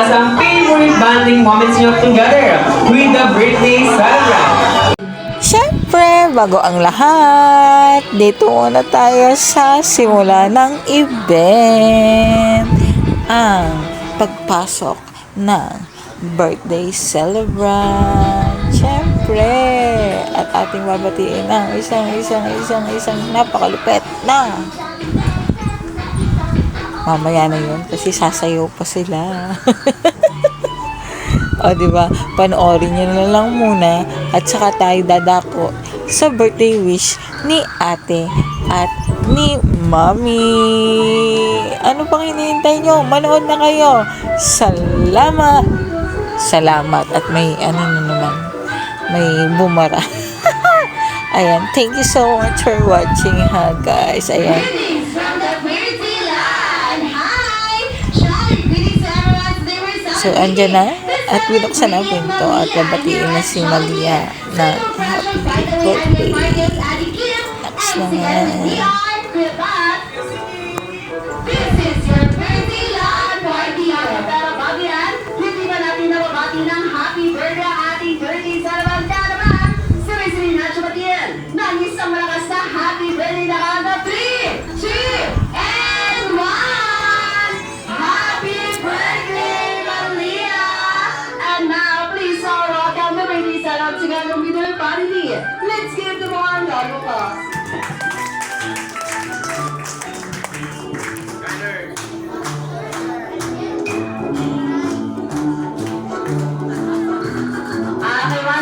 kadalasang favorite bonding moments nyo together with the birthday celebrant? Siyempre, bago ang lahat, dito muna tayo sa simula ng event. Ang pagpasok ng birthday celebrant. Siyempre, at ating babatiin ang isang napakalupet na. Mamaya na yun kasi sasayaw pa sila. O, diba? Panoorin nyo na lang muna at saka tayo dadako sa birthday wish ni ate at ni mami. Ano pang hinihintay nyo? Manood na kayo. Salamat! Salamat. At may ano na naman, may bumara. Ayan. Thank you so much for watching, ha, guys. Ayan. So, andyan na. At binuksan ang pinto at babatiin na si Malia na happy birthday. Next naman. This is your birthday lawn party. Pero bago yan, hindi ba natin nababati ng happy birthday ang ating birthday celebrant ka naman? Sabay-sabay na siya ng isang malakas na happy birthday na kada 3, 2, and 1! Happy birthday, Malia! And now, please all welcome the birthday celebrant together with their party. Let's give them a round of applause.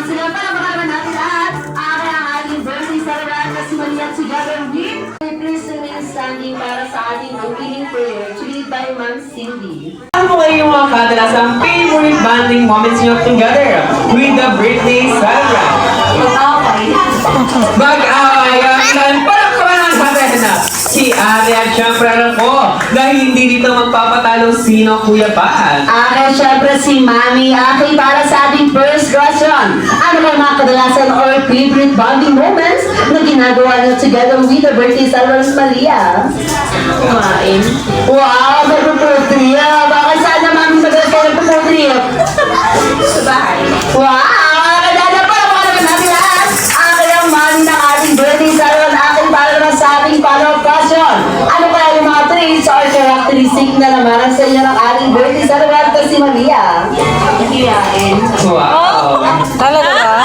Sila para makalaman natin lahat. Ang ating birthday celebrant na si Malia together with please remain standing para sa ating opening prayer to lead by Ma'am Cindy. Ano kayo yung mga kadalasang favorite bonding moments nyo together with the birthday celebrant? Mag-awayan! Palakpakan ang natin na si Ate at syempre ko dahil hindi dito magpapatalo sino Kuya Pan. Akin syempre si Mami. Akin para sa ating first question. Ano ba mga kadalasan or favorite bonding moments na ginagawa niyo together with the birthday celebrant Malia? Kumain. Wow! Nagpuputri. Bakit sana Mami magalit kayo nagpuputri? Sa bahay. Wow! Kadada pa! Naman natin lahat. Akin ang Mami ng ating birthday celebrant. Akin para naman sa ating follow-up question. Ano kaya yung mga traits or characteristic na naman sa inyo ng ating birthday celebrant ko si Malia? Mahiyain. Wow! Talaga ba?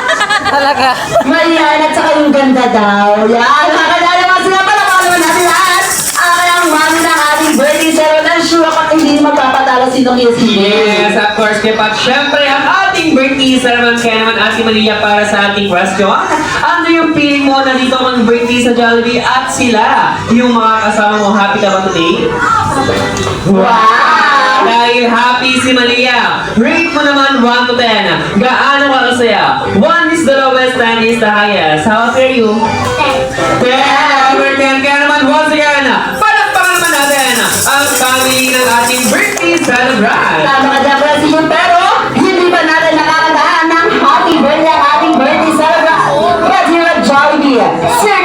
Talaga. Mahiyain at saka yung ganda daw. Yan. Nakakadala mga sila pala. Naman natin lahat. Akin ang Mami ng ating birthday celebrant. I'm sure ako hindi magpapatalo sino kaya si Yes, of course, Kepat. Siyempre, ang ating birthday celebrant kaya naman Ate Malia para sa ating question. Ano yung feeling mo na dito mag-birthday sa Jollibee at sila, yung mga kasama mo, happy ka ba today? Wow! Dahil happy si Malia, rate mo naman 1 to 10. Gaano ka kasaya? 1 is the lowest, 10 is the highest. How are you? 10 over 10. Kaya naman, once again, palakpakan naman natin ang family ng ating birthday celebrant. Tama ka dyan pala siya, pero hindi ba natin nakakadaan ng happy birthday ang ating birthday celebrant? But here at Jollibee, Sir